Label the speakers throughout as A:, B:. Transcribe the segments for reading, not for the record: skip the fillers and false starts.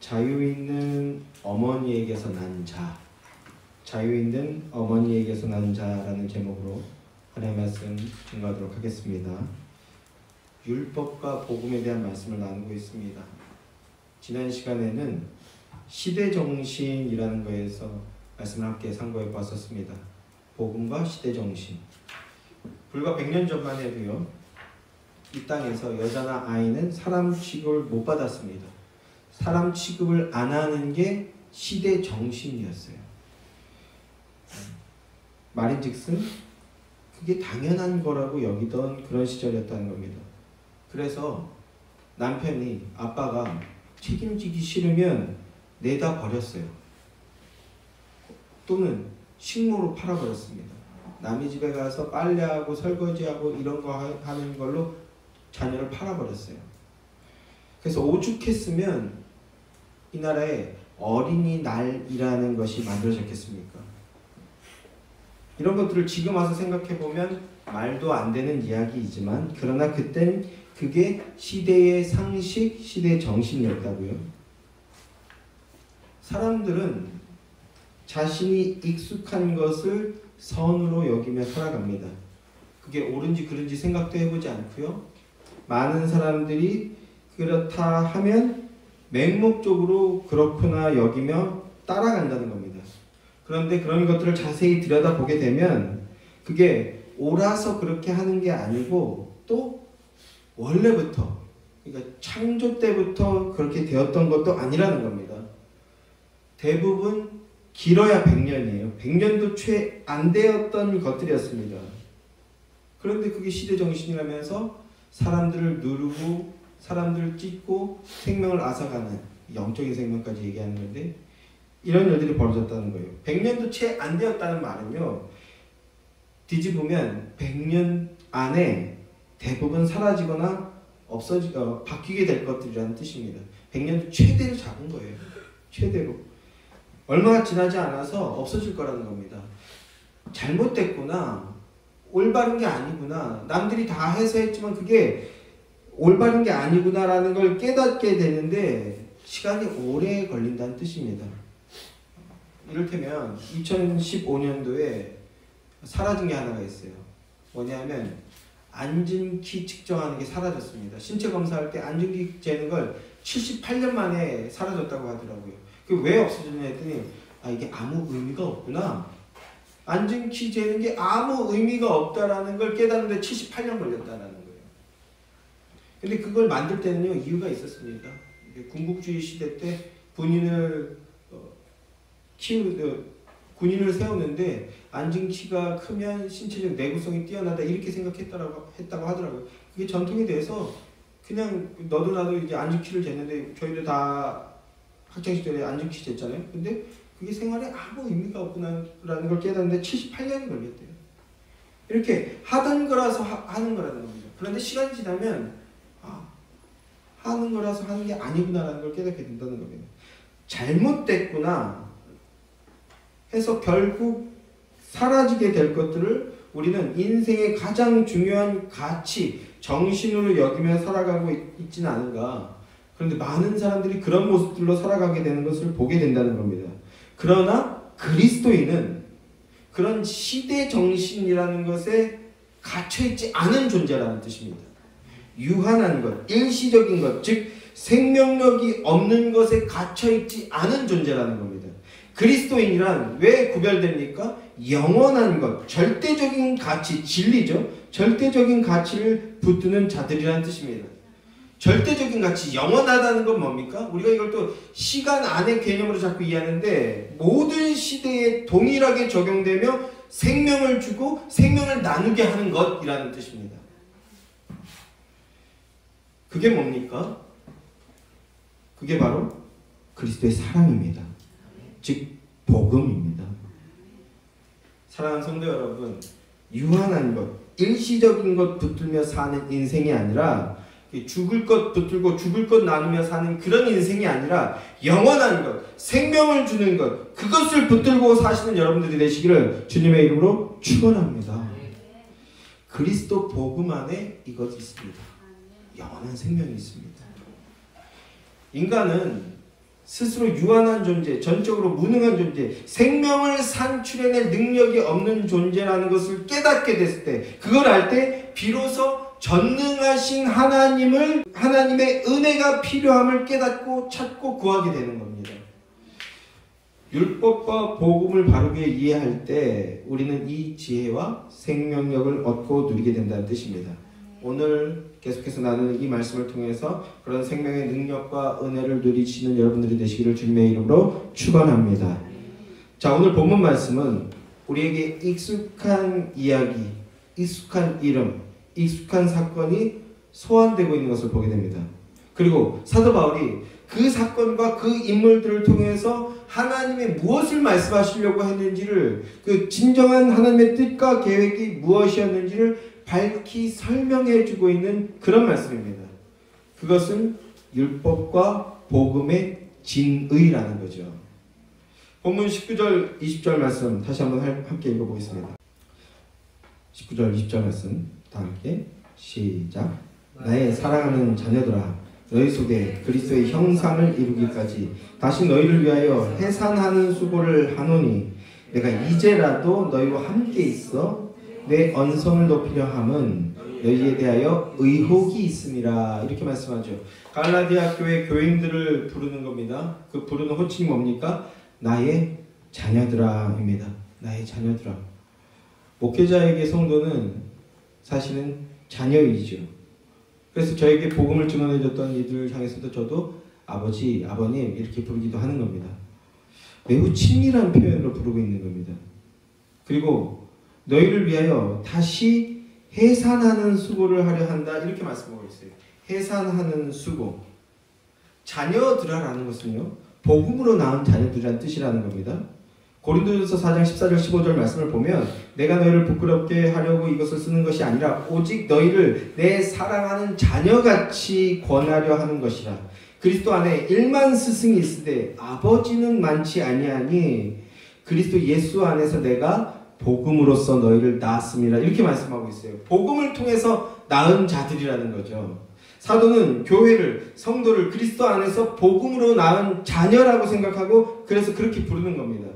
A: 자유 있는 어머니에게서 난 자, 자유 있는 어머니에게서 난 자라는 제목으로 하나님의 말씀 증거하도록 하겠습니다. 율법과 복음에 대한 말씀을 나누고 있습니다. 지난 시간에는 시대정신이라는 거에서 말씀을 함께 상고해 보았었습니다. 복음과 시대정신. 불과 100년 전만 해도요, 이 땅에서 여자나 아이는 사람 취급을 못 받았습니다. 사람 취급을 안 하는 게 시대정신이었어요. 말인즉슨 그게 당연한 거라고 여기던 그런 시절이었다는 겁니다. 그래서 남편이, 아빠가 책임지기 싫으면 내다 버렸어요. 또는 식모로 팔아버렸습니다. 남의 집에 가서 빨래하고 설거지하고 이런 거 하는 걸로 자녀를 팔아버렸어요. 그래서 오죽했으면 이 나라에 어린이날이라는 것이 만들어졌겠습니까? 이런 것들을 지금 와서 생각해보면 말도 안 되는 이야기이지만, 그러나 그땐 그게 시대의 상식, 시대의 정신이었다고요. 사람들은 자신이 익숙한 것을 선으로 여기며 살아갑니다. 그게 옳은지 그른지 생각도 해보지 않고요. 많은 사람들이 그렇다 하면 맹목적으로 그렇구나 여기며 따라간다는 겁니다. 그런데 그런 것들을 자세히 들여다보게 되면 그게 옳아서 그렇게 하는 게 아니고, 또 원래부터, 그러니까 창조 때부터 그렇게 되었던 것도 아니라는 겁니다. 대부분 길어야 100년이에요. 100년도 채 안 되었던 것들이었습니다. 그런데 그게 시대정신이라면서 사람들을 누르고 사람들을 찢고 생명을 앗아가는, 영적인 생명까지 얘기하는 건데, 이런 일들이 벌어졌다는 거예요. 100년도 채 안 되었다는 말은요, 뒤집으면 100년 안에 대부분 사라지거나 바뀌게 될 것들이라는 뜻입니다. 100년도 최대로 잡은 거예요. 최대로. 얼마가 지나지 않아서 없어질 거라는 겁니다. 잘못됐구나, 올바른 게 아니구나, 남들이 다 해서 했지만 그게 올바른 게 아니구나라는 걸 깨닫게 되는데 시간이 오래 걸린다는 뜻입니다. 이를테면 2015년도에 사라진 게 하나가 있어요. 뭐냐면 앉은 키 측정하는 게 사라졌습니다. 신체 검사할 때 앉은 키 재는 걸 78년 만에 사라졌다고 하더라고요. 그 왜 없어졌냐 했더니, 이게 아무 의미가 없구나. 앉은 키 재는 게 아무 의미가 없다라는 걸 깨닫는데 78년 걸렸다는 거예요. 근데 그걸 만들 때는요, 이유가 있었습니다. 군국주의 시대 때 군인을 군인을 세우는데 앉은 키가 크면 신체적 내구성이 뛰어나다, 이렇게 생각했다고 하더라고요. 그게 전통이 돼서 그냥 너도 나도 이제 앉은 키를 쟀는데, 저희도 다 학창시절에 앉은 키 쟀잖아요. 근데 그게 생활에 아무 의미가 없구나라는 걸 깨닫는데 78년이 걸렸대요. 이렇게 하던 거라서 하는 거라는 겁니다. 그런데 시간이 지나면 하는 거라서 하는 게 아니구나라는 걸 깨닫게 된다는 겁니다. 잘못됐구나 해서 결국 사라지게 될 것들을 우리는 인생의 가장 중요한 가치, 정신으로 여기며 살아가고 있지는 않은가. 그런데 많은 사람들이 그런 모습들로 살아가게 되는 것을 보게 된다는 겁니다. 그러나 그리스도인은 그런 시대 정신이라는 것에 갇혀있지 않은 존재라는 뜻입니다. 유한한 것, 일시적인 것, 즉 생명력이 없는 것에 갇혀있지 않은 존재라는 겁니다. 그리스도인이란 왜 구별됩니까? 영원한 것, 절대적인 가치, 진리죠. 절대적인 가치를 붙드는 자들이라는 뜻입니다. 절대적인 가치, 영원하다는 건 뭡니까? 우리가 이걸 또 시간 안의 개념으로 자꾸 이해하는데, 모든 시대에 동일하게 적용되며 생명을 주고 생명을 나누게 하는 것이라는 뜻입니다. 그게 뭡니까? 그게 바로 그리스도의 사랑입니다. 즉 복음입니다. 사랑하는 성도 여러분, 유한한 것, 일시적인 것 붙들며 사는 인생이 아니라, 죽을 것 붙들고 죽을 것 나누며 사는 그런 인생이 아니라, 영원한 것, 생명을 주는 것, 그것을 붙들고 사시는 여러분들이 되시기를 주님의 이름으로 축원합니다. 그리스도 복음 안에 이것이 있습니다. 영원한 생명이 있습니다. 인간은 스스로 유한한 존재, 전적으로 무능한 존재, 생명을 산출해낼 능력이 없는 존재라는 것을 깨닫게 됐을 때, 그걸 알 때 비로소 전능하신 하나님의 은혜가 필요함을 깨닫고 찾고 구하게 되는 겁니다. 율법과 복음을 바르게 이해할 때 우리는 이 지혜와 생명력을 얻고 누리게 된다는 뜻입니다. 오늘 계속해서 나누는 이 말씀을 통해서 그런 생명의 능력과 은혜를 누리시는 여러분들이 되시기를 주님의 이름으로 축원합니다. 자, 오늘 본문 말씀은 우리에게 익숙한 이야기, 익숙한 이름, 익숙한 사건이 소환되고 있는 것을 보게 됩니다. 그리고 사도 바울이 그 사건과 그 인물들을 통해서 하나님의 무엇을 말씀하시려고 했는지를, 그 진정한 하나님의 뜻과 계획이 무엇이었는지를 밝히 설명해 주고 있는 그런 말씀입니다. 그것은 율법과 복음의 진의라는 거죠. 본문 19절 20절 말씀 다시 한번 함께 읽어보겠습니다. 19절 20절 말씀 다 함께 시작. 나의 사랑하는 자녀들아, 너희 속에 그리스도의 형상을 이루기까지 다시 너희를 위하여 해산하는 수고를 하노니 내가 이제라도 너희와 함께 있어 내 언성을 높이려 함은 너희에 대하여 의혹이 있음이라. 이렇게 말씀하죠. 갈라디아 교회 교인들을 부르는 겁니다. 그 부르는 호칭이 뭡니까? 나의 자녀들아 입니다. 나의 자녀들아. 목회자에게 성도는 사실은 자녀이죠. 그래서 저에게 복음을 증언해줬던 이들 향해서도 저도 아버지, 아버님 이렇게 부르기도 하는 겁니다. 매우 친밀한 표현으로 부르고 있는 겁니다. 그리고 너희를 위하여 다시 해산하는 수고를 하려 한다. 이렇게 말씀하고 있어요. 해산하는 수고. 자녀들아라는 것은요, 복음으로 낳은 자녀들이라는 뜻이라는 겁니다. 고린도전서 4장 14절 15절 말씀을 보면 내가 너희를 부끄럽게 하려고 이것을 쓰는 것이 아니라 오직 너희를 내 사랑하는 자녀같이 권하려 하는 것이라. 그리스도 안에 1만 스승이 있으되 아버지는 많지 아니하니 그리스도 예수 안에서 내가 복음으로써 너희를 낳았음이라. 이렇게 말씀하고 있어요. 복음을 통해서 낳은 자들이라는 거죠. 사도는 교회를, 성도를 그리스도 안에서 복음으로 낳은 자녀라고 생각하고 그래서 그렇게 부르는 겁니다.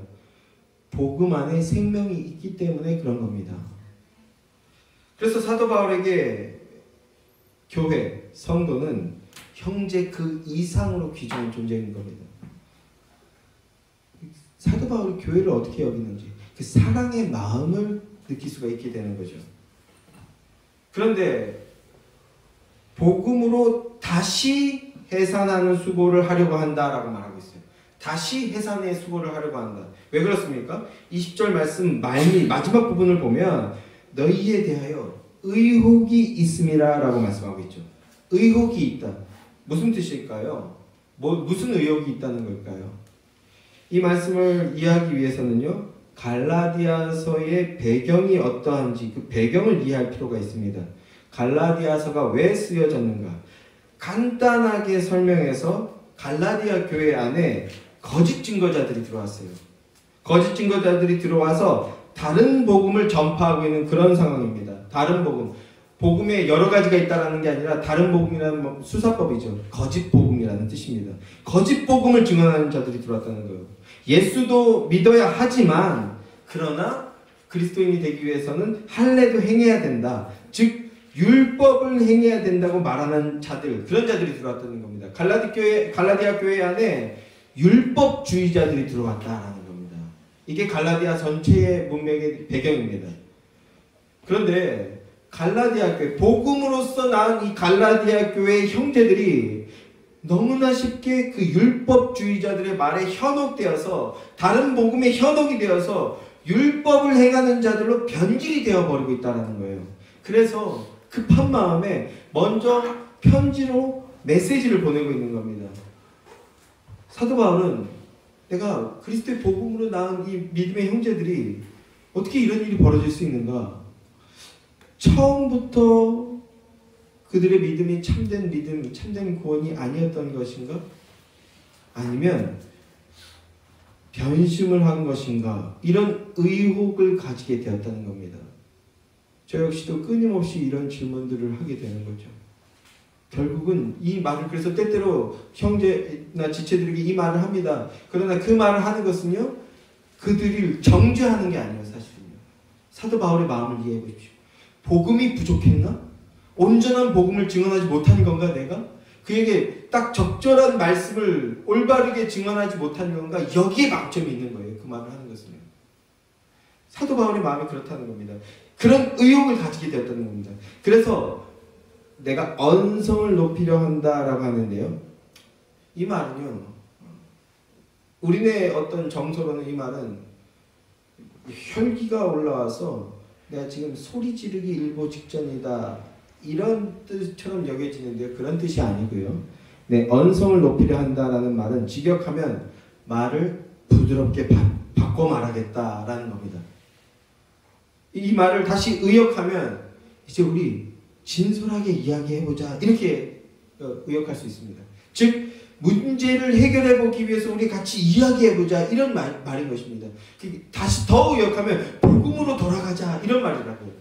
A: 복음 안에 생명이 있기 때문에 그런 겁니다. 그래서 사도 바울에게 교회, 성도는 형제 그 이상으로 귀중한 존재인 겁니다. 사도 바울이 교회를 어떻게 여기는지 그 사랑의 마음을 느낄 수가 있게 되는 거죠. 그런데 복음으로 다시 해산하는 수고를 하려고 한다라고 말하고 있어요. 다시 해산의 수고를 하려고 한다. 왜 그렇습니까? 20절 말씀 마지막 부분을 보면 너희에 대하여 의혹이 있음이라 라고 말씀하고 있죠. 의혹이 있다. 무슨 뜻일까요? 무슨 의혹이 있다는 걸까요? 이 말씀을 이해하기 위해서는요, 갈라디아서의 배경이 어떠한지 그 배경을 이해할 필요가 있습니다. 갈라디아서가 왜 쓰여졌는가? 간단하게 설명해서 갈라디아 교회 안에 거짓 증거자들이 들어왔어요. 거짓 증거자들이 들어와서 다른 복음을 전파하고 있는 그런 상황입니다. 다른 복음. 복음에 여러 가지가 있다는 게 아니라 다른 복음이라는 수사법이죠. 거짓 복음이라는 뜻입니다. 거짓 복음을 증언하는 자들이 들어왔다는 거예요. 예수도 믿어야 하지만 그러나 그리스도인이 되기 위해서는 할례도 행해야 된다. 즉 율법을 행해야 된다고 말하는 자들, 그런 자들이 들어왔다는 겁니다. 갈라디아 교회 안에 율법주의자들이 들어왔다라는 겁니다. 이게 갈라디아 전체의 문맥의 배경입니다. 그런데 갈라디아 교회, 복음으로서 낳은 이 갈라디아 교회의 형제들이 너무나 쉽게 그 율법주의자들의 말에 현혹되어서 다른 복음에 현혹이 되어서 율법을 행하는 자들로 변질이 되어버리고 있다는 거예요. 그래서 급한 마음에 먼저 편지로 메시지를 보내고 있는 겁니다. 사도 바울은 내가 그리스도의 복음으로 낳은 이 믿음의 형제들이 어떻게 이런 일이 벌어질 수 있는가? 처음부터 그들의 믿음이 참된 믿음, 참된 구원이 아니었던 것인가? 아니면 변심을 한 것인가? 이런 의혹을 가지게 되었다는 겁니다. 저 역시도 끊임없이 이런 질문들을 하게 되는 거죠. 결국은 이 말을, 그래서 때때로 형제나 지체들에게 이 말을 합니다. 그러나 그 말을 하는 것은요, 그들을 정죄하는 게 아니에요. 사실은요. 사도 바울의 마음을 이해해 보십시오. 복음이 부족했나? 온전한 복음을 증언하지 못한 건가 내가? 그에게 딱 적절한 말씀을 올바르게 증언하지 못한 건가? 여기에 방점이 있는 거예요. 그 말을 하는 것은요. 사도 바울의 마음이 그렇다는 겁니다. 그런 의욕을 가지게 되었다는 겁니다. 그래서 내가 언성을 높이려 한다라고 하는데요. 이 말은요, 우리네 어떤 정서로는 이 말은 혈기가 올라와서 내가 지금 소리 지르기 일보 직전이다, 이런 뜻처럼 여겨지는데요. 그런 뜻이 아니고요. 내 언성을 높이려 한다라는 말은 직역하면 말을 부드럽게 바꿔 말하겠다라는 겁니다. 이 말을 다시 의역하면 이제 우리 진솔하게 이야기해보자, 이렇게 의역할 수 있습니다. 즉 문제를 해결해보기 위해서 우리 같이 이야기해보자, 이런 말인 것입니다. 다시 더 의역하면 복음으로 돌아가자, 이런 말이라고요.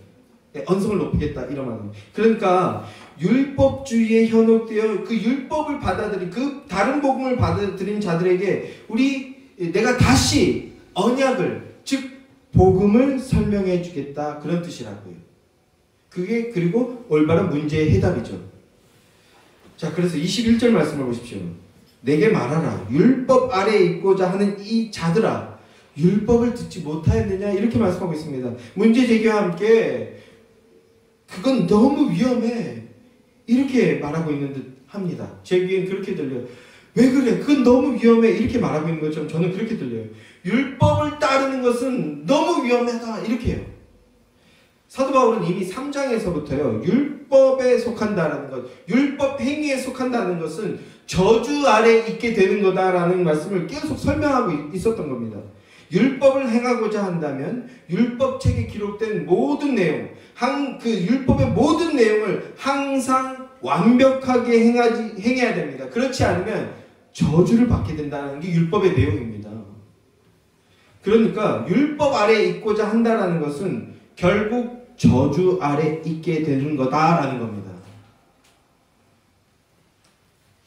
A: 네, 언성을 높이겠다, 이런 말입니다. 그러니까 율법주의에 현혹되어 그 율법을 받아들인, 그 다른 복음을 받아들인 자들에게 내가 다시 언약을, 즉 복음을 설명해 주겠다, 그런 뜻이라고요. 그게 그리고 올바른 문제의 해답이죠. 자, 그래서 21절 말씀을 보십시오. 내게 말하라. 율법 아래에 있고자 하는 이 자들아, 율법을 듣지 못하였느냐, 이렇게 말씀하고 있습니다. 문제 제기와 함께 그건 너무 위험해, 이렇게 말하고 있는 듯 합니다. 제 귀엔 그렇게 들려요. 왜 그래? 그건 너무 위험해, 이렇게 말하고 있는 것처럼 저는 그렇게 들려요. 율법을 따르는 것은 너무 위험하다, 이렇게 해요. 사도 바울은 이미 3장에서부터요, 율법에 속한다라는 것, 율법 행위에 속한다는 것은 저주 아래 있게 되는 거다라는 말씀을 계속 설명하고 있었던 겁니다. 율법을 행하고자 한다면 율법책에 기록된 모든 내용, 그 율법의 모든 내용을 항상 완벽하게 행해야 됩니다. 그렇지 않으면 저주를 받게 된다는 게 율법의 내용입니다. 그러니까 율법 아래에 있고자 한다는 것은 결국 저주 아래 있게 되는 거다라는 겁니다.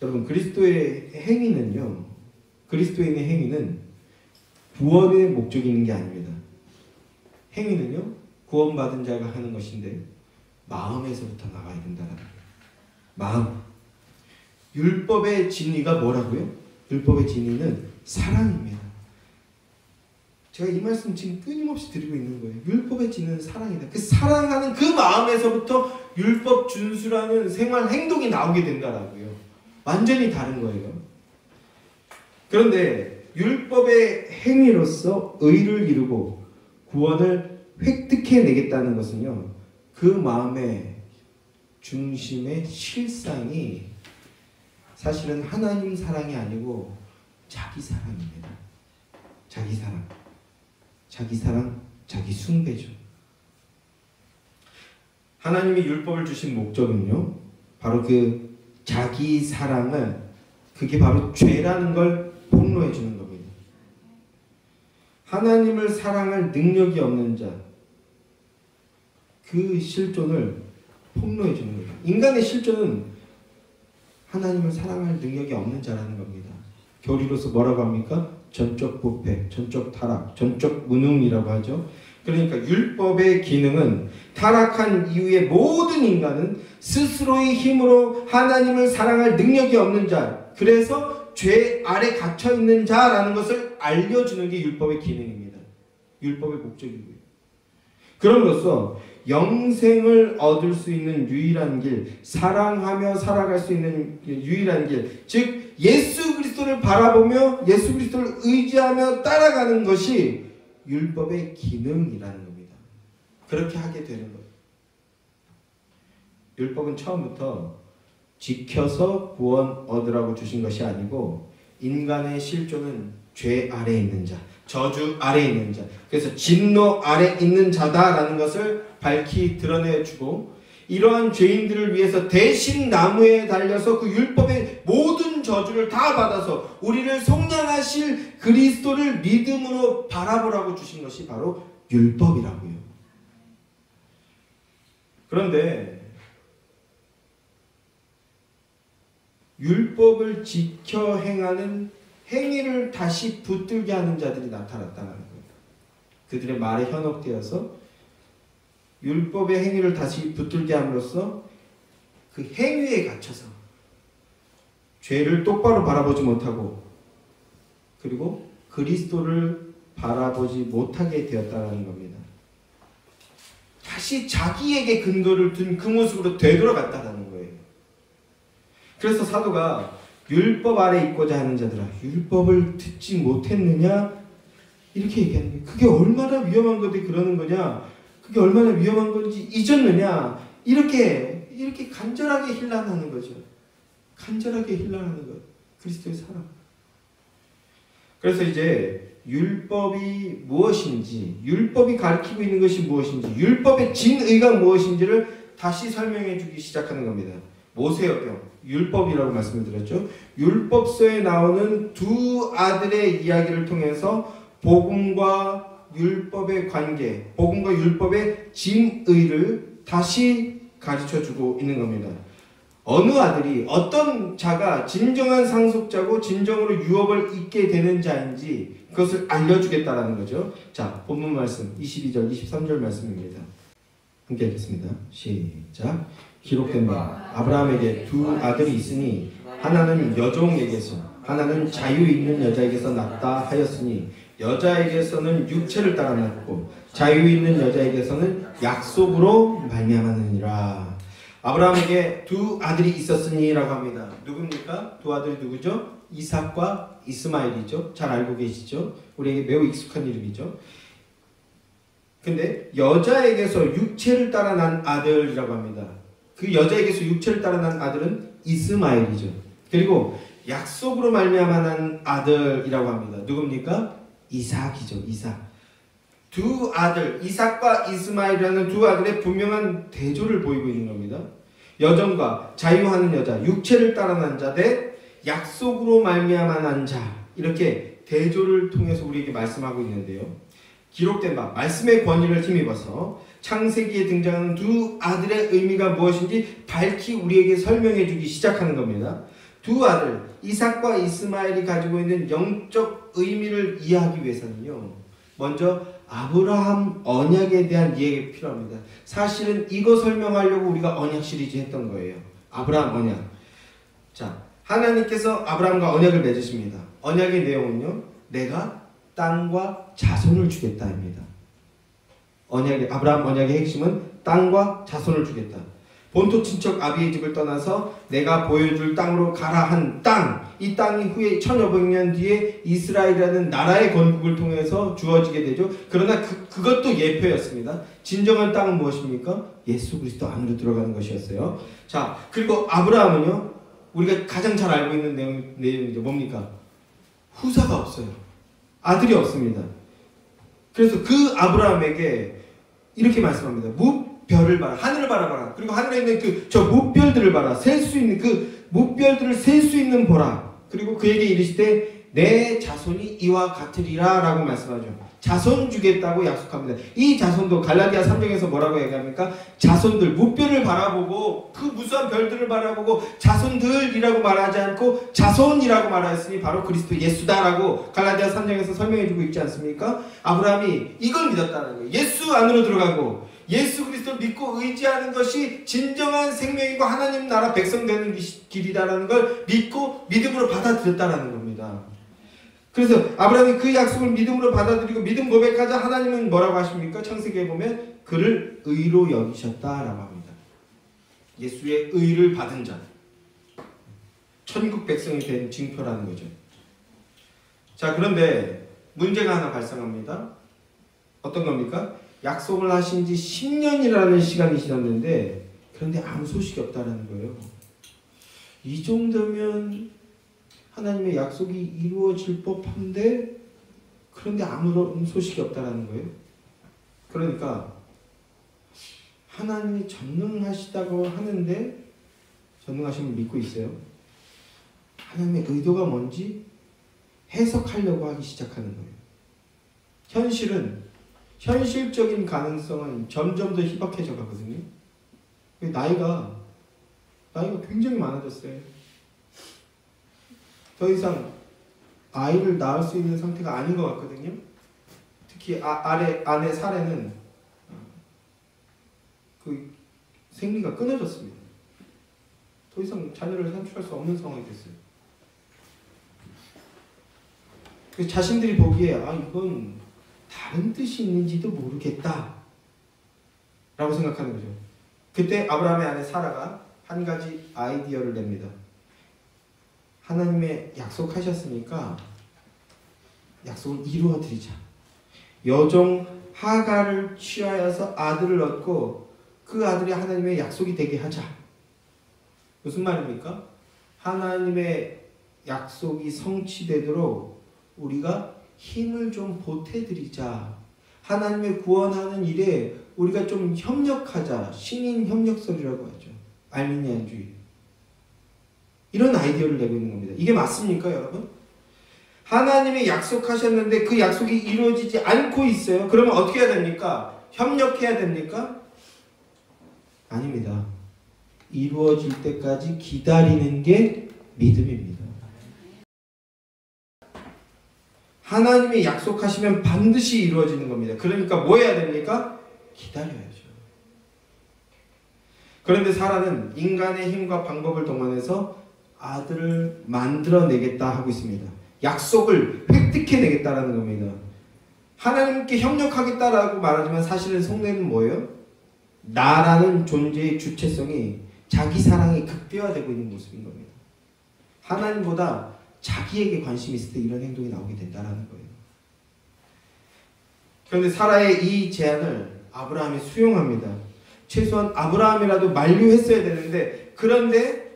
A: 여러분, 그리스도의 행위는요, 그리스도인의 행위는 구원의 목적이 있는 게 아닙니다. 행위는요, 구원받은 자가 하는 것인데 마음에서부터 나와야 된다는 거예요. 마음. 율법의 진리가 뭐라고요? 율법의 진리는 사랑입니다. 제가 이 말씀 지금 끊임없이 드리고 있는 거예요. 율법의 진리는 사랑이다. 그 사랑하는 그 마음에서부터 율법 준수라는 생활 행동이 나오게 된다라고요. 완전히 다른 거예요. 그런데 율법의 행위로서 의를 이루고 구원을 획득해내겠다는 것은요, 그 마음의 중심의 실상이 사실은 하나님 사랑이 아니고 자기 사랑입니다. 자기 사랑. 자기 사랑, 자기 숭배죠. 하나님이 율법을 주신 목적은요, 바로 그 자기 사랑을, 그게 바로 죄라는 걸 폭로해 주는 겁니다. 하나님을 사랑할 능력이 없는 자, 그 실존을 폭로해 주는 거예요. 인간의 실존은 하나님을 사랑할 능력이 없는 자라는 겁니다. 교리로서 뭐라고 합니까? 전적 부패, 전적 타락, 전적 무능이라고 하죠. 그러니까 율법의 기능은 타락한 이후에 모든 인간은 스스로의 힘으로 하나님을 사랑할 능력이 없는 자, 그래서 죄 아래 갇혀있는 자라는 것을 알려주는 게 율법의 기능입니다. 율법의 목적이고요. 그럼으로써 영생을 얻을 수 있는 유일한 길, 사랑하며 살아갈 수 있는 유일한 길, 즉 예수 그리스도를 바라보며 예수 그리스도를 의지하며 따라가는 것이 율법의 기능이라는 겁니다. 그렇게 하게 되는 거예요. 율법은 처음부터 지켜서 구원 얻으라고 주신 것이 아니고 인간의 실존은 죄 아래에 있는 자, 저주 아래에 있는 자, 그래서 진노 아래에 있는 자다라는 것을 밝히 드러내주고, 이러한 죄인들을 위해서 대신 나무에 달려서 그 율법의 모든 저주를 다 받아서 우리를 속량하실 그리스도를 믿음으로 바라보라고 주신 것이 바로 율법이라고요. 그런데 율법을 지켜 행하는 행위를 다시 붙들게 하는 자들이 나타났다는 거예요. 그들의 말에 현혹되어서 율법의 행위를 다시 붙들게 함으로써 그 행위에 갇혀서 죄를 똑바로 바라보지 못하고 그리고 그리스도를 바라보지 못하게 되었다는 겁니다. 다시 자기에게 근거를 둔 그 모습으로 되돌아갔다는 거예요. 그래서 사도가 율법 아래 있고자 하는 자들아 율법을 듣지 못했느냐 이렇게 얘기하는 거예요. 그게 얼마나 위험한 건데 그러는 거냐, 그게 얼마나 위험한 건지 잊었느냐, 이렇게 간절하게 힐난하는 거죠. 간절하게 힐난하는 것, 그리스도의 사랑. 그래서 이제 율법이 무엇인지, 율법이 가르치고 있는 것이 무엇인지, 율법의 진의가 무엇인지를 다시 설명해 주기 시작하는 겁니다. 모세여경, 율법이라고 말씀을 드렸죠. 율법서에 나오는 두 아들의 이야기를 통해서 복음과 율법의 관계, 복음과 율법의 진의를 다시 가르쳐주고 있는 겁니다. 어느 아들이, 어떤 자가 진정한 상속자고 진정으로 유업을 잇게 되는 자인지 그것을 알려주겠다라는 거죠. 자, 본문 말씀 22절, 23절 말씀입니다. 함께 읽겠습니다. 시작. 기록된 바 아브라함에게 두 아들이 있으니 하나는 여종에게서 하나는 자유 있는 여자에게서 낳다 하였으니 여자에게서는 육체를 따라 낳고 자유 있는 여자에게서는 약속으로 말미암았느니라. 아브라함에게 두 아들이 있었으니라고 합니다. 누굽니까? 두 아들이 누구죠? 이삭과 이스마엘이죠. 잘 알고 계시죠? 우리에게 매우 익숙한 이름이죠. 근데 여자에게서 육체를 따라 난 아들이라고 합니다. 그 여자에게서 육체를 따라 난 아들은 이스마엘이죠. 그리고 약속으로 말미암아 난 아들이라고 합니다. 누굽니까? 이삭이죠. 이삭. 두 아들, 이삭과 이스마엘이라는 두 아들의 분명한 대조를 보이고 있는 겁니다. 여정과 자유하는 여자, 육체를 따라 난 자 대 약속으로 말미암아 난 자, 이렇게 대조를 통해서 우리에게 말씀하고 있는데요. 기록된 바 말씀의 권위를 힘입어서 창세기에 등장하는 두 아들의 의미가 무엇인지 밝히 우리에게 설명해 주기 시작하는 겁니다. 두 아들, 이삭과 이스마엘이 가지고 있는 영적 의미를 이해하기 위해서는요, 먼저 아브라함 언약에 대한 이해가 필요합니다. 사실은 이거 설명하려고 우리가 언약 시리즈 했던 거예요. 아브라함 언약. 자, 하나님께서 아브라함과 언약을 맺으십니다. 언약의 내용은요, 내가 땅과 자손을 주겠다입니다. 아브라함 언약의 핵심은 땅과 자손을 주겠다. 본토 친척 아비의 집을 떠나서 내가 보여줄 땅으로 가라 한 땅, 이 땅이 후에 1500년 뒤에 이스라엘이라는 나라의 건국을 통해서 주어지게 되죠. 그러나 그것도 예표였습니다. 진정한 땅은 무엇입니까? 예수 그리스도 안으로 들어가는 것이었어요. 자, 그리고 아브라함은요, 우리가 가장 잘 알고 있는 내용이죠. 뭡니까? 후사가 없어요. 아들이 없습니다. 그래서 그 아브라함에게 이렇게 말씀합니다. 무별을 봐라. 하늘을 바라봐라. 그리고 하늘에 있는 저 무별들을 봐라. 셀 수 있는 그 무별들을 셀 수 있는 보라. 그리고 그에게 이르시되 내 자손이 이와 같으리라 라고 말씀하죠. 자손 주겠다고 약속합니다. 이 자손도 갈라디아 3장에서 뭐라고 얘기합니까? 자손들, 무별을 바라보고 그 무수한 별들을 바라보고 자손들이라고 말하지 않고 자손이라고 말하였으니 바로 그리스도 예수다라고 갈라디아 3장에서 설명해주고 있지 않습니까? 아브라함이 이걸 믿었다는 거예요. 예수 안으로 들어가고 예수 그리스도를 믿고 의지하는 것이 진정한 생명이고 하나님 나라 백성 되는 길이다라는 걸 믿고 믿음으로 받아들였다라는 겁니다. 그래서 아브라함이 그 약속을 믿음으로 받아들이고 믿음 고백하자 하나님은 뭐라고 하십니까? 창세기에 보면 그를 의로 여기셨다라고 합니다. 예수의 의를 받은 자, 천국 백성이 된 징표라는 거죠. 자, 그런데 문제가 하나 발생합니다. 어떤 겁니까? 약속을 하신 지 10년이라는 시간이 지났는데 그런데 아무 소식이 없다는 거예요. 이 정도면 하나님의 약속이 이루어질 법한데 그런데 아무런 소식이 없다는 거예요. 그러니까 하나님이 전능하시다고 하는데 전능하심을 믿고 있어요. 하나님의 의도가 뭔지 해석하려고 하기 시작하는 거예요. 현실적인 가능성은 점점 더 희박해져 가거든요. 나이가 굉장히 많아졌어요. 더 이상 아이를 낳을 수 있는 상태가 아닌 것 같거든요. 특히 아내 사례는 그 생리가 끊어졌습니다. 더 이상 자녀를 산출할 수 없는 상황이 됐어요. 그 자신들이 보기에 이건 다른 뜻이 있는지도 모르겠다 라고 생각하는 거죠. 그때 아브라함의 아내 사라가 한 가지 아이디어를 냅니다. 하나님의 약속하셨으니까 약속을 이루어 드리자. 여종 하갈을 취하여서 아들을 얻고 그 아들이 하나님의 약속이 되게 하자. 무슨 말입니까? 하나님의 약속이 성취되도록 우리가 힘을 좀 보태드리자. 하나님의 구원하는 일에 우리가 좀 협력하자. 신인 협력설이라고 하죠. 알미니안주의. 이런 아이디어를 내고 있는 겁니다. 이게 맞습니까, 여러분? 하나님이 약속하셨는데 그 약속이 이루어지지 않고 있어요. 그러면 어떻게 해야 됩니까? 협력해야 됩니까? 아닙니다. 이루어질 때까지 기다리는 게 믿음입니다. 하나님이 약속하시면 반드시 이루어지는 겁니다. 그러니까 뭐 해야 됩니까? 기다려야죠. 그런데 사라는 인간의 힘과 방법을 동원해서 아들을 만들어내겠다 하고 있습니다. 약속을 획득해내겠다라는 겁니다. 하나님께 협력하겠다라고 말하지만 사실은 속내는 뭐예요? 나라는 존재의 주체성이 자기 사랑이 극대화되고 있는 모습인 겁니다. 하나님보다 자기에게 관심이 있을 때 이런 행동이 나오게 된다는 거예요. 그런데 사라의 이 제안을 아브라함이 수용합니다. 최소한 아브라함이라도 만류했어야 되는데, 그런데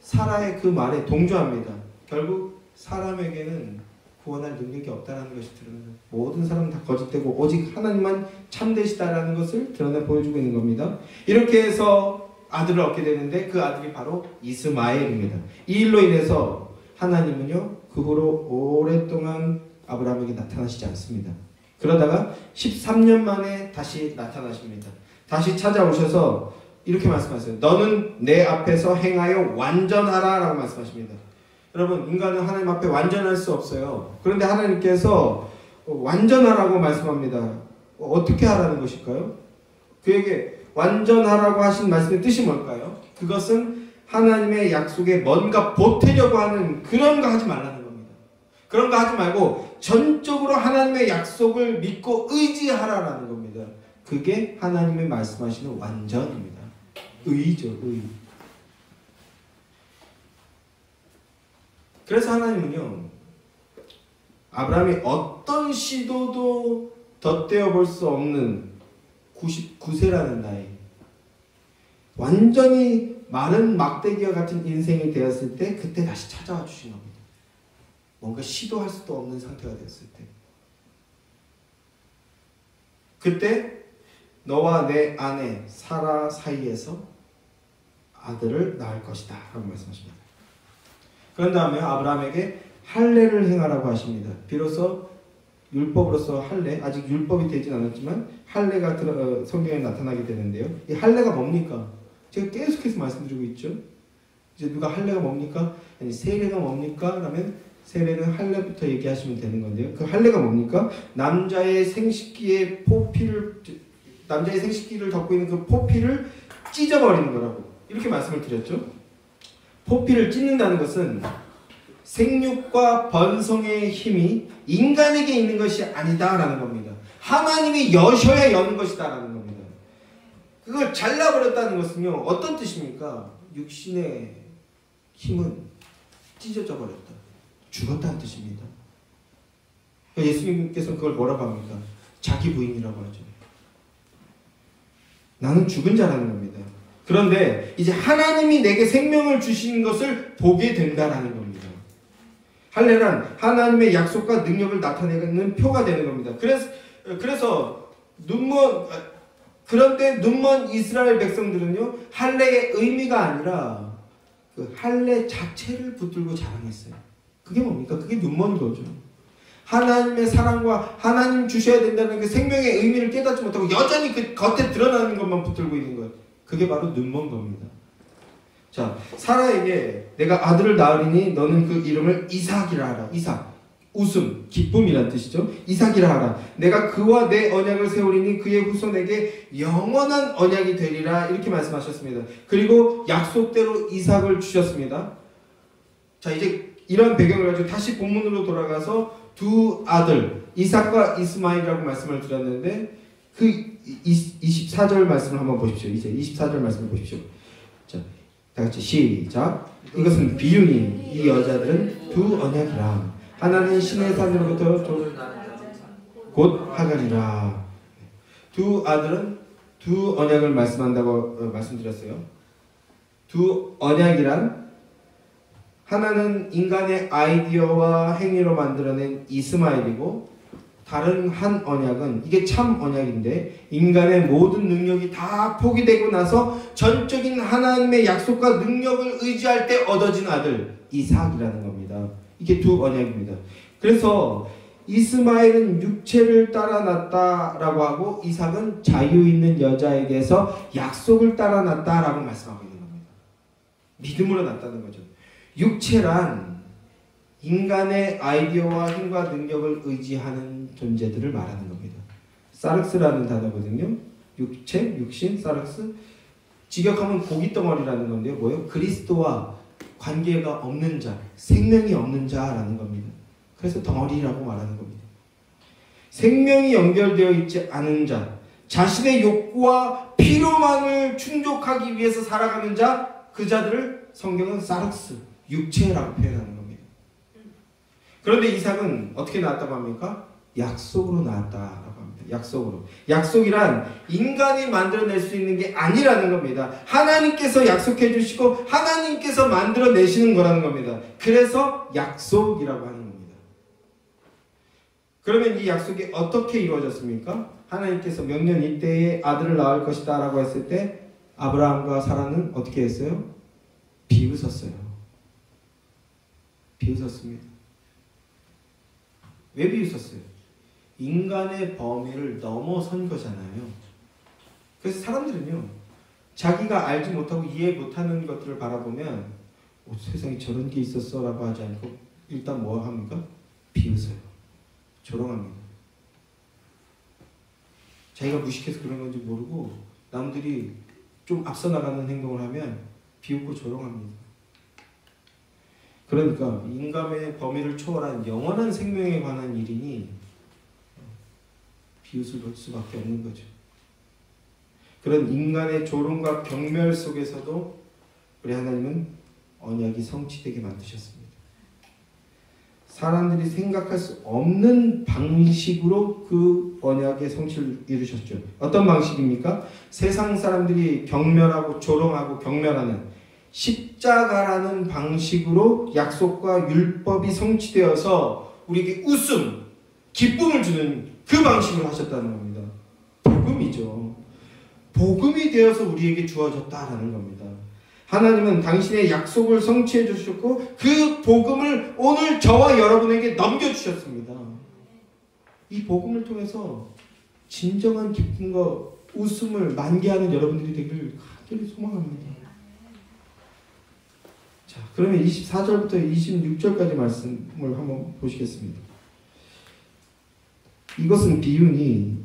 A: 사라의 그 말에 동조합니다. 결국 사람에게는 구원할 능력이 없다는 것이 드러나요. 모든 사람은 다 거짓되고 오직 하나님만 참되시다라는 것을 드러내 보여주고 있는 겁니다. 이렇게 해서 아들을 얻게 되는데 그 아들이 바로 이스마엘입니다. 이 일로 인해서 하나님은요, 그 후로 오랫동안 아브라함에게 나타나시지 않습니다. 그러다가 13년 만에 다시 나타나십니다. 다시 찾아오셔서 이렇게 말씀하세요. 너는 내 앞에서 행하여 완전하라 라고 말씀하십니다. 여러분, 인간은 하나님 앞에 완전할 수 없어요. 그런데 하나님께서 완전하라고 말씀합니다. 어떻게 하라는 것일까요? 그에게 완전하라고 하신 말씀의 뜻이 뭘까요? 그것은 하나님의 약속에 뭔가 보태려고 하는 그런 거 하지 말라는 겁니다. 그런 거 하지 말고 전적으로 하나님의 약속을 믿고 의지하라라는 겁니다. 그게 하나님의 말씀하시는 완전입니다. 의죠, 의. 그래서 하나님은요, 아브라함이 어떤 시도도 덧대어 볼 수 없는 99세라는 나이, 완전히 마른 막대기와 같은 인생이 되었을 때 그때 다시 찾아와 주신 겁니다. 뭔가 시도할 수도 없는 상태가 되었을 때, 그때 너와 내 아내 사라 사이에서 아들을 낳을 것이다 라고 말씀하십니다. 그런 다음에 아브라함에게 할례를 행하라고 하십니다. 비로소 율법으로서 할례, 아직 율법이 되진 않았지만 할례가 성경에 나타나게 되는데요. 이 할례가 뭡니까? 제가 계속해서 말씀드리고 있죠. 이제 누가 할례가 뭡니까? 아니, 세례가 뭡니까? 그러면 세례는 할례부터 얘기하시면 되는 건데요. 그 할례가 뭡니까? 남자의 생식기의 덮고 있는 그 포피를 찢어버리는 거라고 이렇게 말씀을 드렸죠. 포피를 찢는다는 것은 생육과 번성의 힘이 인간에게 있는 것이 아니다라는 겁니다. 하나님이 여셔야 여는 것이다라는 겁니다. 그걸 잘라버렸다는 것은요, 어떤 뜻입니까? 육신의 힘은 찢어져 버렸다, 죽었다는 뜻입니다. 예수님께서는 그걸 뭐라고 합니까? 자기 부인이라고 하죠. 나는 죽은 자라는 겁니다. 그런데 이제 하나님이 내게 생명을 주신 것을 보게 된다라는 겁니다. 할례란 하나님의 약속과 능력을 나타내는 표가 되는 겁니다. 그래서 그런데 눈먼 이스라엘 백성들은요, 할례의 의미가 아니라 그 할례 자체를 붙들고 자랑했어요. 그게 뭡니까? 그게 눈먼 거죠. 하나님의 사랑과 하나님 주셔야 된다는 그 생명의 의미를 깨닫지 못하고 여전히 그 겉에 드러나는 것만 붙들고 있는 거예요. 그게 바로 눈먼 겁니다. 자, 사라에게 내가 아들을 낳으리니 너는 그 이름을 이삭이라 하라. 이삭, 웃음, 기쁨이란 뜻이죠. 이삭이라 하라. 내가 그와 내 언약을 세우리니 그의 후손에게 영원한 언약이 되리라. 이렇게 말씀하셨습니다. 그리고 약속대로 이삭을 주셨습니다. 자, 이제 이런 배경을 가지고 다시 본문으로 돌아가서 두 아들 이삭과 이스마엘이라고 말씀을 드렸는데 그 24절 말씀을 한번 보십시오. 이제 24절 말씀을 보십시오. 자, 다 같이 시작. 이것은 비유니 이 여자들은 두 언약이라. 하나는 신의 산으로부터 곧 하갈이라. 두 아들은 두 언약을 말씀한다고 말씀드렸어요. 두 언약이란 하나는 인간의 아이디어와 행위로 만들어낸 이스마엘이고 다른 한 언약은 이게 참 언약인데 인간의 모든 능력이 다 포기되고 나서 전적인 하나님의 약속과 능력을 의지할 때 얻어진 아들 이삭이라는 겁니다. 이게 두 언약입니다. 그래서 이스마엘은 육체를 따라 났다라고 하고 이삭은 자유 있는 여자에게서 약속을 따라 났다라고 말씀하고 있는 겁니다. 믿음으로 났다는 거죠. 육체란 인간의 아이디어와 힘과 능력을 의지하는 존재들을 말하는 겁니다. 사륵스라는 단어거든요. 육체, 육신, 사륵스. 직역하면 고깃덩어리라는 건데요. 뭐예요? 그리스도와 관계가 없는 자, 생명이 없는 자라는 겁니다. 그래서 덩어리라고 말하는 겁니다. 생명이 연결되어 있지 않은 자, 자신의 욕구와 필요만을 충족하기 위해서 살아가는 자, 그 자들을 성경은 사륵스, 육체라고 표현하는 겁니다. 그런데 이삭은 어떻게 나왔다고 합니까? 약속으로 나왔다라고 합니다. 약속으로. 약속이란 인간이 만들어낼 수 있는 게 아니라는 겁니다. 하나님께서 약속해 주시고 하나님께서 만들어내시는 거라는 겁니다. 그래서 약속이라고 하는 겁니다. 그러면 이 약속이 어떻게 이루어졌습니까? 하나님께서 몇 년 이때에 아들을 낳을 것이다 라고 했을 때 아브라함과 사라는 어떻게 했어요? 비웃었어요. 비웃었습니다. 왜 비웃었어요? 인간의 범위를 넘어선 거잖아요. 그래서 사람들은요, 자기가 알지 못하고 이해 못하는 것들을 바라보면 세상에 저런 게 있었어 라고 하지 않고 일단 뭐 합니까? 비웃어요. 조롱합니다. 자기가 무식해서 그런 건지 모르고 남들이 좀 앞서 나가는 행동을 하면 비웃고 조롱합니다. 그러니까 인간의 범위를 초월한 영원한 생명에 관한 일이니 비웃을 볼 수밖에 없는 거죠. 그런 인간의 조롱과 경멸 속에서도 우리 하나님은 언약이 성취되게 만드셨습니다. 사람들이 생각할 수 없는 방식으로 그 언약의 성취를 이루셨죠. 어떤 방식입니까? 세상 사람들이 경멸하고 조롱하고 경멸하는 십자가라는 방식으로 약속과 율법이 성취되어서 우리에게 웃음, 기쁨을 주는 그 방식을 하셨다는 겁니다. 복음이죠. 복음이 되어서 우리에게 주어졌다라는 겁니다. 하나님은 당신의 약속을 성취해 주셨고 그 복음을 오늘 저와 여러분에게 넘겨주셨습니다. 이 복음을 통해서 진정한 기쁨과 웃음을 만개하는 여러분들이 되기를 간절히 소망합니다. 자, 그러면 24절부터 26절까지 말씀을 한번 보시겠습니다. 이것은 비유니,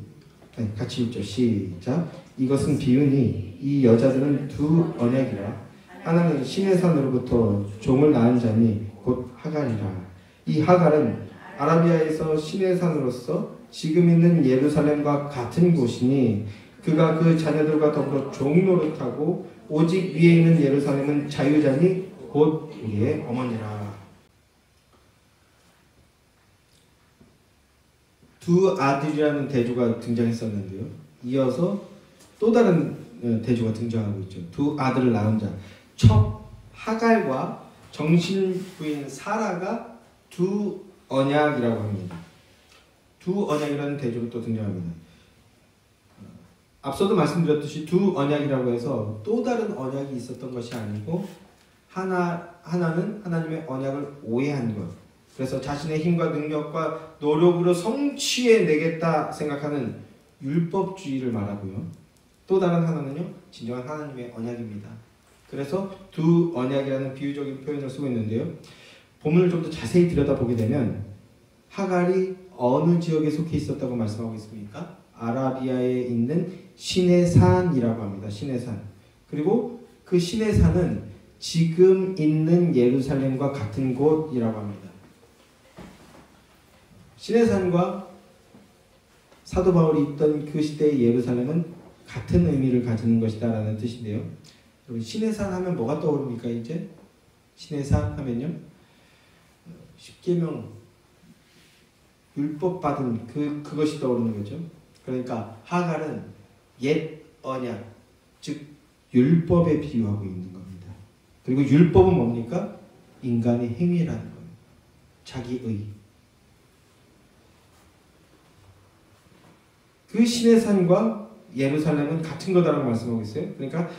A: 같이 읽죠. 시작. 이것은 비유니 이 여자들은 두 언약이라. 하나는 신의 산으로부터 종을 낳은 자니 곧 하갈이라. 이 하갈은 아라비아에서 신의 산으로서 지금 있는 예루살렘과 같은 곳이니 그가 그 자녀들과 더불어 종노릇하고 오직 위에 있는 예루살렘은 자유자니 곧 우리의 어머니라. 두 아들이라는 대조가 등장했었는데요. 이어서 또 다른 대조가 등장하고 있죠. 두 아들을 낳은 자. 첫 하갈과 정신 부인 사라가 두 언약이라고 합니다. 두 언약이라는 대조로 또 등장합니다. 앞서도 말씀드렸듯이 두 언약이라고 해서 또 다른 언약이 있었던 것이 아니고 하나는 하나님의 언약을 오해한 것. 그래서 자신의 힘과 능력과 노력으로 성취해내겠다 생각하는 율법주의를 말하고요. 또 다른 하나는요, 진정한 하나님의 언약입니다. 그래서 두 언약이라는 비유적인 표현을 쓰고 있는데요. 본문을 좀 더 자세히 들여다보게 되면 하갈이 어느 지역에 속해 있었다고 말씀하고 있습니까? 아라비아에 있는 시내산이라고 합니다. 시내산. 그리고 그 시내산은 지금 있는 예루살렘과 같은 곳이라고 합니다. 시내산과 사도 바울이 있던 그 시대의 예루살렘은 같은 의미를 가지는 것이다 라는 뜻인데요. 시내산 하면 뭐가 떠오릅니까? 이제 시내산 하면요, 십계명 율법 받은 그것이 떠오르는 거죠. 그러니까 하갈은 옛 언약, 즉 율법에 비유하고 있는 겁니다. 그리고 율법은 뭡니까? 인간의 행위라는 겁니다. 자기의. 그 시내산과 예루살렘은 같은 거다라고 말씀하고 있어요. 그러니까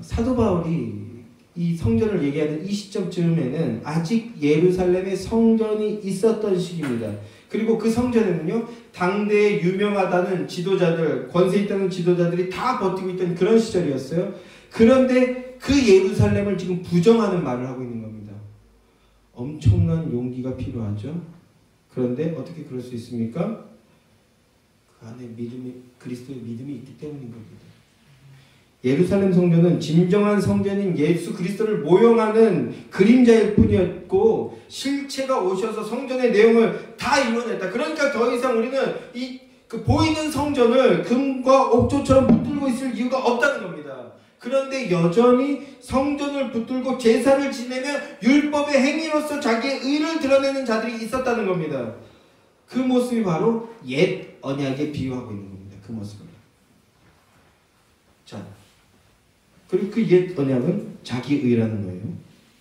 A: 사도 바울이 이 성전을 얘기하는 이 시점쯤에는 아직 예루살렘에 성전이 있었던 시기입니다. 그리고 그 성전에는요, 당대에 유명하다는 지도자들, 권세 있다는 지도자들이 다 버티고 있던 그런 시절이었어요. 그런데 그 예루살렘을 지금 부정하는 말을 하고 있는 겁니다. 엄청난 용기가 필요하죠. 그런데 어떻게 그럴 수 있습니까? 그 안에 그리스도의 믿음이 있기 때문인 겁니다. 예루살렘 성전은 진정한 성전인 예수 그리스도를 모형하는 그림자일 뿐이었고, 실체가 오셔서 성전의 내용을 다 이루어냈다. 그러니까 더 이상 우리는 그 보이는 성전을 금과 옥조처럼 붙들고 있을 이유가 없다는 겁니다. 그런데 여전히 성전을 붙들고 제사를 지내며 율법의 행위로서 자기의 의를 드러내는 자들이 있었다는 겁니다. 그 모습이 바로 옛 언약에 비유하고 있는 겁니다. 그 모습을. 자, 그리고 그 옛 언약은 자기의라는 거예요.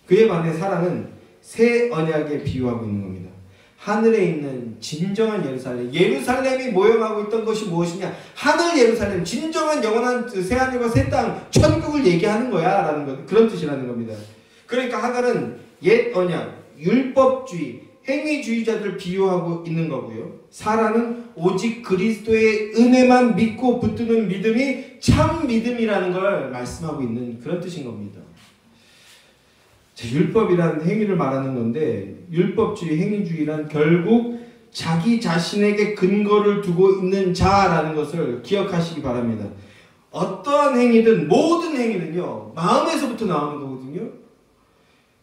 A: 그에 반해 사랑은 새 언약에 비유하고 있는 겁니다. 하늘에 있는 진정한 예루살렘, 예루살렘이 모형하고 있던 것이 무엇이냐? 하늘 예루살렘, 진정한 영원한 새하늘과 새 땅, 천국을 얘기하는 거야 라는 것, 그런 뜻이라는 겁니다. 그러니까 하갈은 옛 언약, 율법주의, 행위주의자들을 비유하고 있는 거고요. 사라는 오직 그리스도의 은혜만 믿고 붙드는 믿음이 참 믿음이라는 걸 말씀하고 있는 그런 뜻인 겁니다. 율법이란 행위를 말하는 건데, 율법주의, 행위주의란 결국 자기 자신에게 근거를 두고 있는 자라는 것을 기억하시기 바랍니다. 어떠한 행위든 모든 행위는요, 마음에서부터 나오는 거거든요.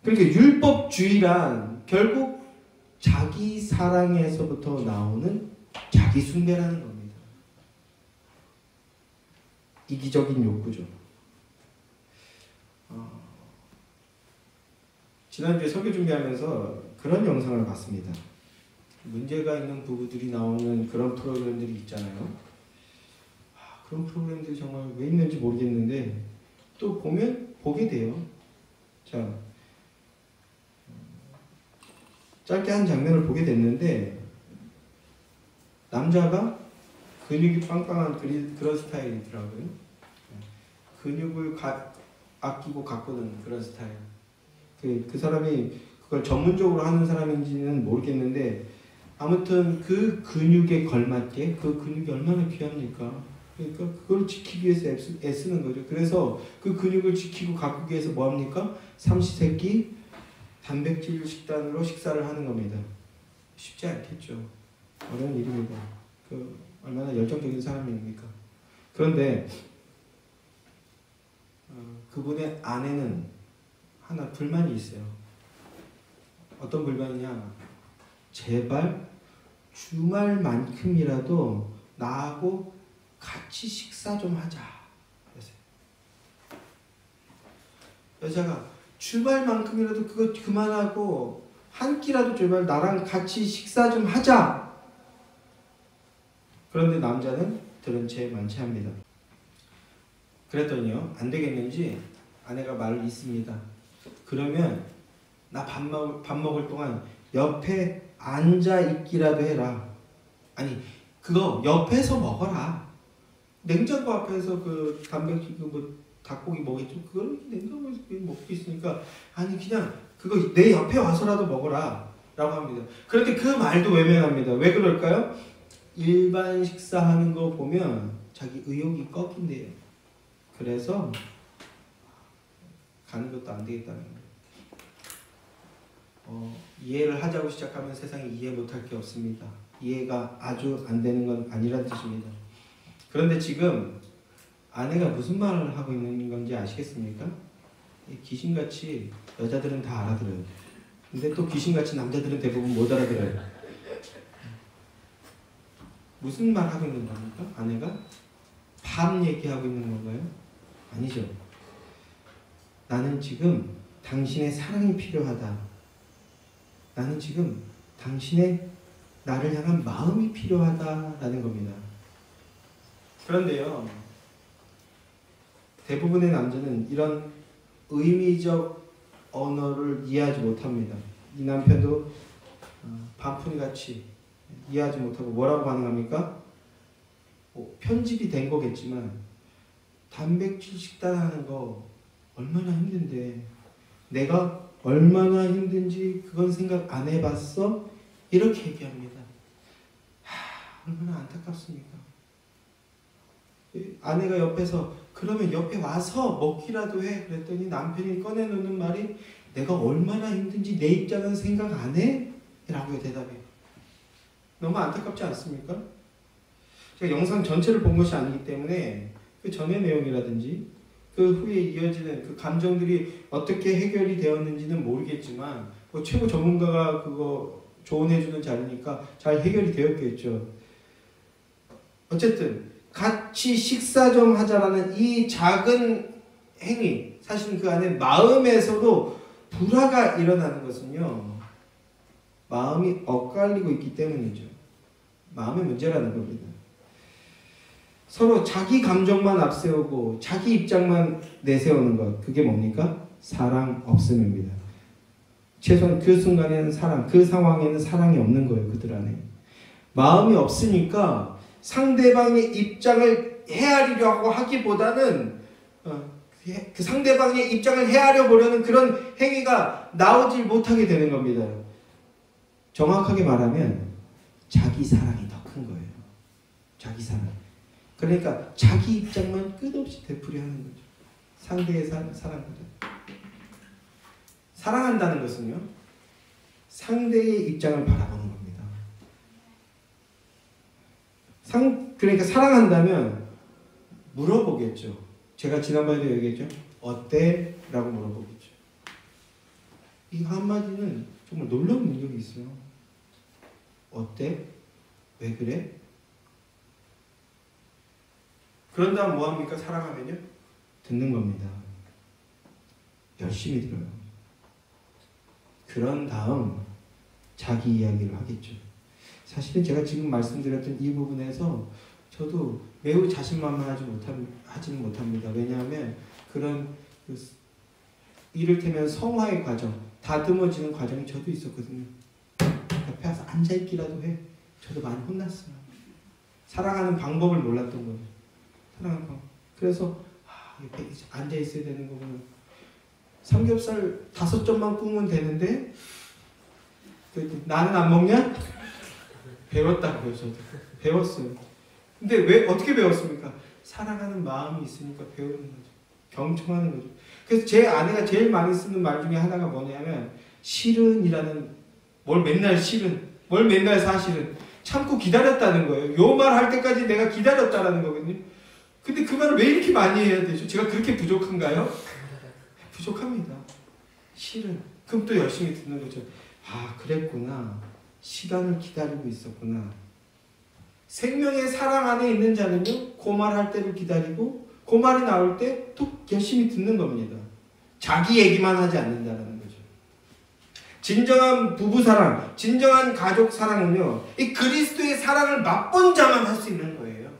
A: 그러니까 율법주의란 결국 자기 사랑에서부터 나오는 자기 숭배라는 겁니다. 이기적인 욕구죠. 지난주에 설교 준비하면서 그런 영상을 봤습니다. 문제가 있는 부부들이 나오는 그런 프로그램들이 있잖아요. 그런 프로그램들이 정말 왜 있는지 모르겠는데 또 보면 보게 돼요. 자, 짧게 한 장면을 보게 됐는데, 남자가 근육이 빵빵한 그런 스타일이더라고요. 근육을 아끼고 가꾸는 그런 스타일. 그 사람이 그걸 전문적으로 하는 사람인지는 모르겠는데, 아무튼 그 근육에 걸맞게, 그 근육이 얼마나 귀합니까? 그러니까 그걸 지키기 위해서 애쓰는 거죠. 그래서 그 근육을 지키고 가꾸기 위해서 뭐합니까? 삼시세끼 단백질 식단으로 식사를 하는 겁니다. 쉽지 않겠죠. 어려운 일입니다. 얼마나 열정적인 사람입니까? 그런데 그분의 아내는 하나 불만이 있어요. 어떤 불만이냐? 제발 주말만큼이라도 나하고 같이 식사 좀 하자. 여자가 주말만큼이라도 그거 그만하고 한 끼라도 제발 나랑 같이 식사 좀 하자. 그런데 남자는 들은 채 만취합니다. 그랬더니요, 안 되겠는지 아내가 말을 잇습니다. 그러면 나 밥 먹을 동안 옆에 앉아 있기라도 해라. 아니, 그거 옆에서 먹어라. 냉장고 앞에서 그 단백질 닭고기 먹겠죠? 그걸 냉장고에서 먹고 있으니까, 아니 그냥 그거 내 옆에 와서라도 먹어라 라고 합니다. 그런데 그 말도 외면합니다. 왜 그럴까요? 일반 식사하는 거 보면 자기 의욕이 꺾인대요. 그래서 가는 것도 안 되겠다는 거예요. 이해를 하자고 시작하면 세상에 이해 못할 게 없습니다. 이해가 아주 안 되는 건 아니란 뜻입니다. 그런데 지금 아내가 무슨 말을 하고 있는 건지 아시겠습니까? 귀신같이 여자들은 다 알아들어요. 근데 또 귀신같이 남자들은 대부분 못 알아들어요. 무슨 말 하고 있는 겁니까? 아내가? 밥 얘기하고 있는 건가요? 아니죠. 나는 지금 당신의 사랑이 필요하다. 나는 지금 당신의 나를 향한 마음이 필요하다라는 겁니다. 그런데요, 대부분의 남자는 이런 의미적 언어를 이해하지 못합니다. 이 남편도 반푼이같이 이해하지 못하고 뭐라고 반응합니까? 편집이 된 거겠지만 단백질 식단 하는 거 얼마나 힘든데 내가 얼마나 힘든지 그건 생각 안 해봤어? 이렇게 얘기합니다. 얼마나 안타깝습니까? 아내가 옆에서 그러면 옆에 와서 먹기라도 해 그랬더니 남편이 꺼내놓는 말이 내가 얼마나 힘든지 내 입장은 생각 안 해? 라고 대답해요. 너무 안타깝지 않습니까? 제가 영상 전체를 본 것이 아니기 때문에 그 전의 내용이라든지 그 후에 이어지는 그 감정들이 어떻게 해결이 되었는지는 모르겠지만 뭐 최고 전문가가 그거 조언해주는 자리니까 잘 해결이 되었겠죠. 어쨌든 같이 식사 좀 하자라는 이 작은 행위, 사실은 그 안에 마음에서도 불화가 일어나는 것은요, 마음이 엇갈리고 있기 때문이죠. 마음의 문제라는 겁니다. 서로 자기 감정만 앞세우고 자기 입장만 내세우는 것, 그게 뭡니까? 사랑 없음입니다. 최소한 그 순간에는 사랑, 그 상황에는 사랑이 없는 거예요. 그들 안에. 마음이 없으니까 상대방의 입장을 헤아리려고 하기보다는 그 상대방의 입장을 헤아려 보려는 그런 행위가 나오질 못하게 되는 겁니다. 정확하게 말하면 자기 사랑이 더 큰 거예요. 자기 사랑. 그러니까 자기 입장만 끝없이 되풀이 하는 거죠. 상대의 사랑보다. 사랑한다는 것은요, 상대의 입장을 바라보는 겁니다. 그러니까 사랑한다면 물어보겠죠. 제가 지난번에도 얘기했죠. 어때? 라고 물어보겠죠. 이 한마디는 정말 놀라운 능력이 있어요. 어때? 왜 그래? 그런 다음 뭐합니까? 사랑하면요? 듣는 겁니다. 열심히 들어요. 그런 다음 자기 이야기를 하겠죠. 사실은 제가 지금 말씀드렸던 이 부분에서 저도 매우 자신만만하지는 못합니다. 왜냐하면 그런 이를테면 성화의 과정, 다듬어지는 과정이 저도 있었거든요. 옆에 와서 앉아있기라도 해. 저도 많이 혼났어요. 사랑하는 방법을 몰랐던 거죠. 사랑하는 방법. 그래서 옆에 앉아있어야 되는 거구나. 삼겹살 5점만 구우면 되는데 나는 안 먹냐? 배웠다고요. 저도 배웠어요. 근데 왜 어떻게 배웠습니까? 사랑하는 마음이 있으니까 배우는 거죠. 경청하는 거죠. 그래서 제 아내가 제일 많이 쓰는 말 중에 하나가 뭐냐면 실은이라는, 뭘 맨날 실은, 뭘 맨날 사실은, 참고 기다렸다는 거예요. 요 말 할 때까지 내가 기다렸다라는 거거든요. 근데 그 말을 왜 이렇게 많이 해야 되죠? 제가 그렇게 부족한가요? 부족합니다. 실은. 그럼 또 열심히 듣는 거죠. 아, 그랬구나. 시간을 기다리고 있었구나. 생명의 사랑 안에 있는 자는요, 그 말 할 때를 기다리고 그 말이 나올 때 또 열심히 듣는 겁니다. 자기 얘기만 하지 않는다는 거죠. 진정한 부부 사랑, 진정한 가족 사랑은요, 이 그리스도의 사랑을 맛본 자만 할 수 있는 거예요.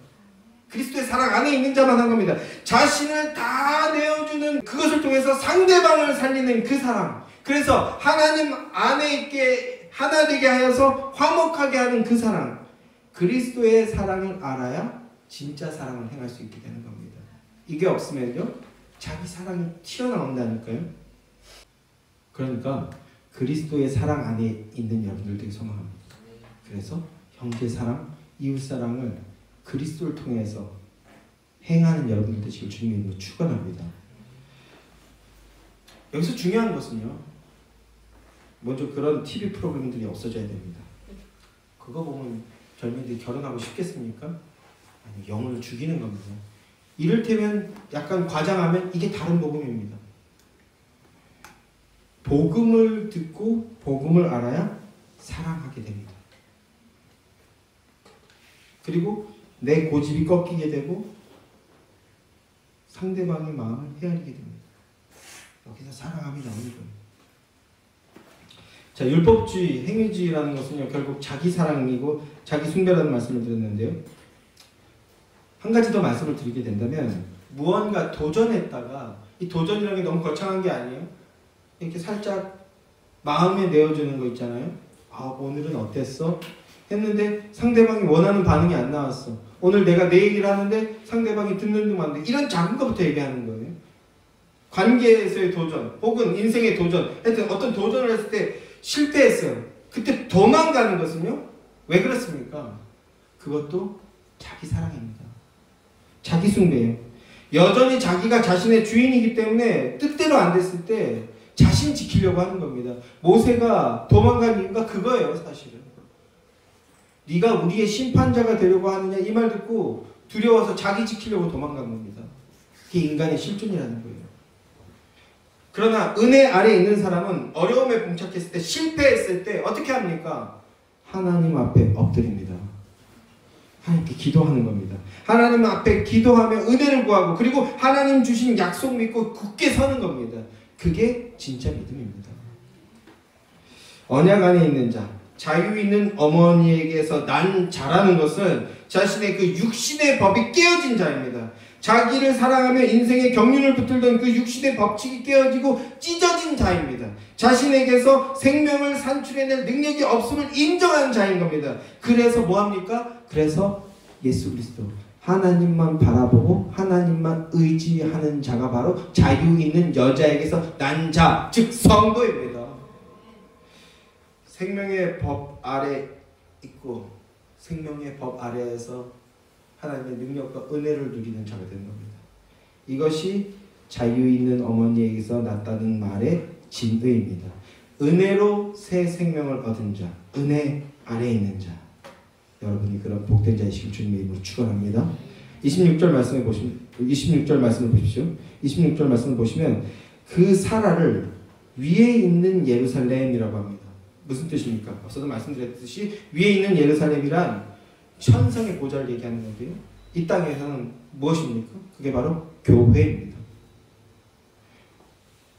A: 그리스도의 사랑 안에 있는 자만 한 겁니다. 자신을 다 내어주는 그것을 통해서 상대방을 살리는 그 사랑. 그래서 하나님 안에 있게 하나 되게 하여서 화목하게 하는 그 사랑. 그리스도의 사랑을 알아야 진짜 사랑을 행할 수 있게 되는 겁니다. 이게 없으면요, 자기 사랑이 튀어나온다니까요. 그러니까 그리스도의 사랑 안에 있는 여러분들 되게 소망합니다. 그래서 형제 사랑, 이웃 사랑을 그리스도를 통해서 행하는 여러분들 되시길 주님으로 축원합니다. 여기서 중요한 것은요, 먼저 그런 TV 프로그램들이 없어져야 됩니다. 그거 보면 젊은이들이 결혼하고 싶겠습니까? 아니, 영혼을 죽이는 겁니다. 이를테면 약간 과장하면 이게 다른 복음입니다. 복음을 듣고 복음을 알아야 사랑하게 됩니다. 그리고 내 고집이 꺾이게 되고 상대방의 마음을 헤아리게 됩니다. 여기서 사랑함이 나오는 거예요. 자, 율법주의, 행위주의라는 것은요, 결국 자기 사랑이고 자기 숭배라는 말씀을 드렸는데요. 한 가지 더 말씀을 드리게 된다면, 무언가 도전했다가, 이 도전이라는 게 너무 거창한 게 아니에요. 이렇게 살짝 마음에 내어주는 거 있잖아요. 아, 오늘은 어땠어? 했는데 상대방이 원하는 반응이 안 나왔어. 오늘 내가 내 얘기를 하는데 상대방이 듣는 둥 마는데, 이런 작은 것부터 얘기하는 거예요. 관계에서의 도전, 혹은 인생의 도전, 하여튼 어떤 도전을 했을 때 실패했어요. 그때 도망가는 것은요, 왜 그렇습니까? 그것도 자기 사랑입니다. 자기 숭배예요. 여전히 자기가 자신의 주인이기 때문에 뜻대로 안 됐을 때 자신 지키려고 하는 겁니다. 모세가 도망간 이유가 그거예요, 사실은. 네가 우리의 심판자가 되려고 하느냐, 이 말 듣고 두려워서 자기 지키려고 도망간 겁니다. 그게 인간의 실존이라는 거예요. 그러나 은혜 아래 있는 사람은 어려움에 봉착했을 때, 실패했을 때 어떻게 합니까? 하나님 앞에 엎드립니다. 하나님께 기도하는 겁니다. 하나님 앞에 기도하며 은혜를 구하고, 그리고 하나님 주신 약속 믿고 굳게 서는 겁니다. 그게 진짜 믿음입니다. 언약 안에 있는 자, 자유 있는 어머니에게서 난 자라는 것은 자신의 그 육신의 법이 깨어진 자입니다. 자기를 사랑하며 인생의 경륜을 붙들던 그 육신의 법칙이 깨어지고 찢어진 자입니다. 자신에게서 생명을 산출해낼 능력이 없음을 인정한 자인 겁니다. 그래서 뭐합니까? 그래서 예수 그리스도, 하나님만 바라보고 하나님만 의지하는 자가 바로 자유 있는 여자에게서 난 자, 즉 성도입니다. 생명의 법 아래 있고 생명의 법 아래에서 하나님의 능력과 은혜를 누리는 자가 되는 겁니다. 이것이 자유 있는 어머니에게서 났다는 말의 진의입니다. 은혜로 새 생명을 얻은 자, 은혜 아래에 있는 자, 여러분이 그런 복된 자이시길 주님의 이름으로 축원합니다. 26절 말씀을 보시면, 26절 말씀을 보십시오. 26절 말씀을 보시면 그 사라를 위에 있는 예루살렘이라고 합니다. 무슨 뜻입니까? 앞서도 말씀드렸듯이 위에 있는 예루살렘이란 천상의 보좌를 얘기하는 건데요. 이 땅에서는 무엇입니까? 그게 바로 교회입니다.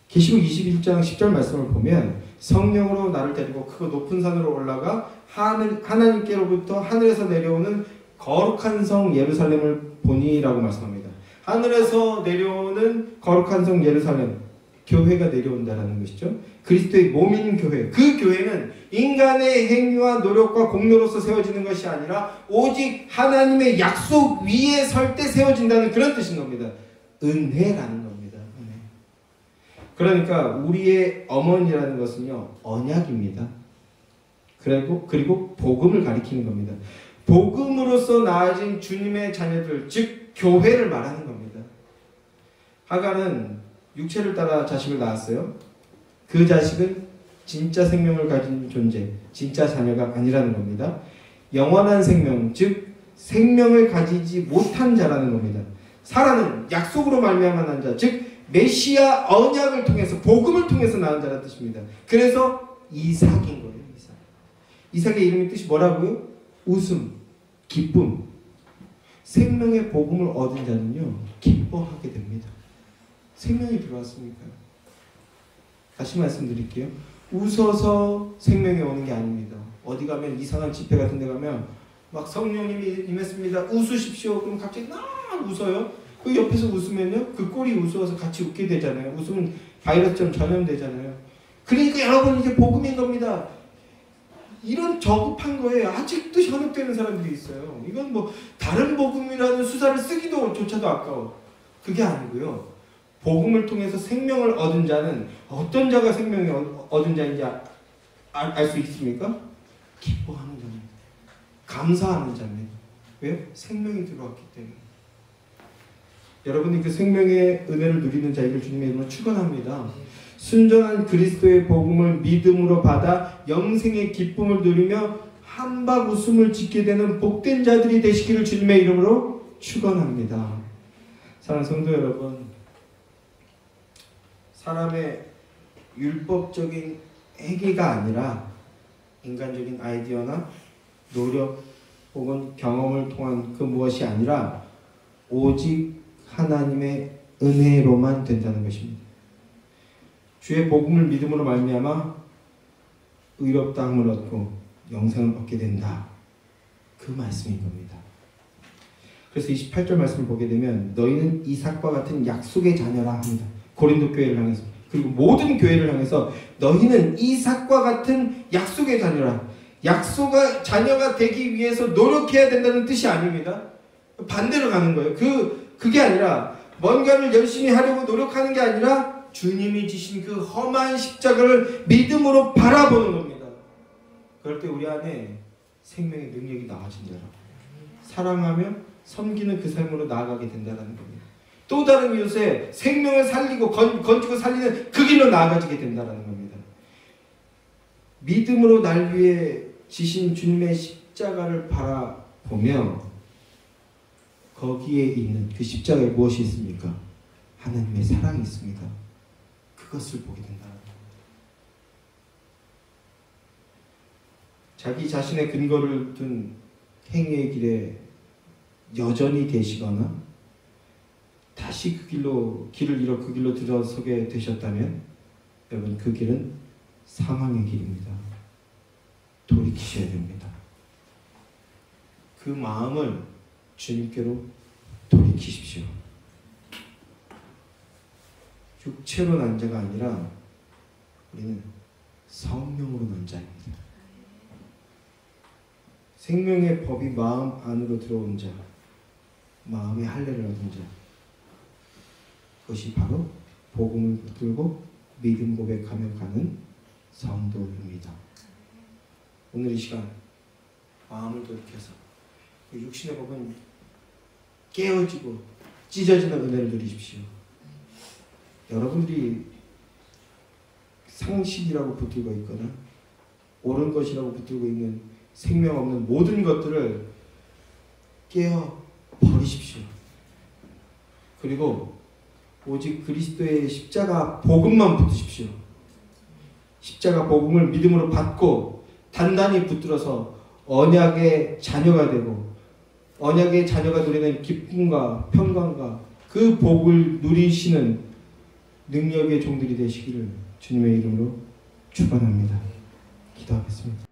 A: 계시록 21장 10절 말씀을 보면 성령으로 나를 데리고 크고 높은 산으로 올라가 하나님께로부터 하늘에서 내려오는 거룩한 성 예루살렘을 보니라고 말씀합니다. 하늘에서 내려오는 거룩한 성 예루살렘, 교회가 내려온다라는 것이죠. 그리스도의 몸인 교회. 그 교회는 인간의 행위와 노력과 공로로서 세워지는 것이 아니라 오직 하나님의 약속 위에 설 때 세워진다는 그런 뜻인 겁니다. 은혜라는 겁니다. 은혜. 그러니까 우리의 어머니라는 것은요, 언약입니다. 그리고 복음을 가리키는 겁니다. 복음으로서 나아진 주님의 자녀들, 즉 교회를 말하는 겁니다. 하갈은 육체를 따라 자식을 낳았어요. 그 자식은 진짜 생명을 가진 존재, 진짜 자녀가 아니라는 겁니다. 영원한 생명, 즉 생명을 가지지 못한 자라는 겁니다. 사라는 약속으로 말미암아 난 자, 즉 메시아 언약을 통해서, 복음을 통해서 낳은 자라는 뜻입니다. 그래서 이삭인 거예요. 이삭의 이름의 뜻이 뭐라고요? 웃음, 기쁨. 생명의 복음을 얻은 자는요, 기뻐하게 됩니다. 생명이 들어왔습니까? 다시 말씀드릴게요. 웃어서 생명이 오는 게 아닙니다. 어디 가면 이상한 집회 같은 데 가면 막 성령님이 임했습니다, 웃으십시오. 그럼 갑자기 막 웃어요. 그 옆에서 웃으면요, 그 꼴이 우스워서 같이 웃게 되잖아요. 웃으면 바이러스처럼 전염되잖아요. 그러니까 여러분, 이게 복음인 겁니다. 이런 저급한 거에 아직도 현혹되는 사람들이 있어요. 이건 뭐 다른 복음이라는 수사를 쓰기도 조차도 아까워. 그게 아니고요. 복음을 통해서 생명을 얻은 자는 어떤 자가 생명을 얻은 자인지 알 수 있습니까? 기뻐하는 자입니다. 감사하는 자입니다. 왜요? 생명이 들어왔기 때문에. 여러분이 그 생명의 은혜를 누리는 자에게 주님의 이름으로 축원합니다. 순전한 그리스도의 복음을 믿음으로 받아 영생의 기쁨을 누리며 한박 웃음을 짓게 되는 복된 자들이 되시기를 주님의 이름으로 축원합니다. 사랑하는 성도 여러분, 사람의 율법적인 행위가 아니라 인간적인 아이디어나 노력 혹은 경험을 통한 그 무엇이 아니라 오직 하나님의 은혜로만 된다는 것입니다. 주의 복음을 믿음으로 말미암아 의롭다함을 얻고 영생을 얻게 된다. 그 말씀인 겁니다. 그래서 28절 말씀을 보게 되면 너희는 이삭과 같은 약속의 자녀라 합니다. 고린도 교회를 향해서, 그리고 모든 교회를 향해서 너희는 이삭과 같은 약속의 자녀라. 약속의 자녀가 되기 위해서 노력해야 된다는 뜻이 아닙니다. 반대로 가는 거예요. 그게 아니라 뭔가를 열심히 하려고 노력하는 게 아니라 주님이 지신 그 험한 십자가를 믿음으로 바라보는 겁니다. 그럴 때 우리 안에 생명의 능력이 나아진다라고. 사랑하며 섬기는 그 삶으로 나아가게 된다는 겁니다. 또 다른 이웃의 생명을 살리고 건지고 살리는 그 길로 나아가지게 된다는 겁니다. 믿음으로 날 위해 지신 주님의 십자가를 바라보며 거기에 있는 그 십자가에 무엇이 있습니까? 하나님의 사랑이 있습니다. 그것을 보게 된다는 겁니다. 자기 자신의 근거를 둔 행위의 길에 여전히 계시거나 다시 길을 잃어 그 길로 들어서게 되셨다면 여러분, 그 길은 사망의 길입니다. 돌이키셔야 됩니다. 그 마음을 주님께로 돌이키십시오. 육체로 난 자가 아니라 우리는 성령으로 난 자입니다. 생명의 법이 마음 안으로 들어온 자, 마음의 할례를 얻은 자, 그것이 바로 복음을 붙들고 믿음 고백하며 가는 성도입니다. 오늘 이 시간 마음을 돌이켜서 육신의 법은 깨어지고 찢어지는 은혜를 누리십시오. 여러분들이 상식이라고 붙들고 있거나 옳은 것이라고 붙들고 있는 생명 없는 모든 것들을 깨어 버리십시오. 그리고 오직 그리스도의 십자가 복음만 붙드십시오. 십자가 복음을 믿음으로 받고 단단히 붙들어서 언약의 자녀가 되고 언약의 자녀가 누리는 기쁨과 평강과 그 복을 누리시는 능력의 종들이 되시기를 주님의 이름으로 축원합니다. 기도하겠습니다.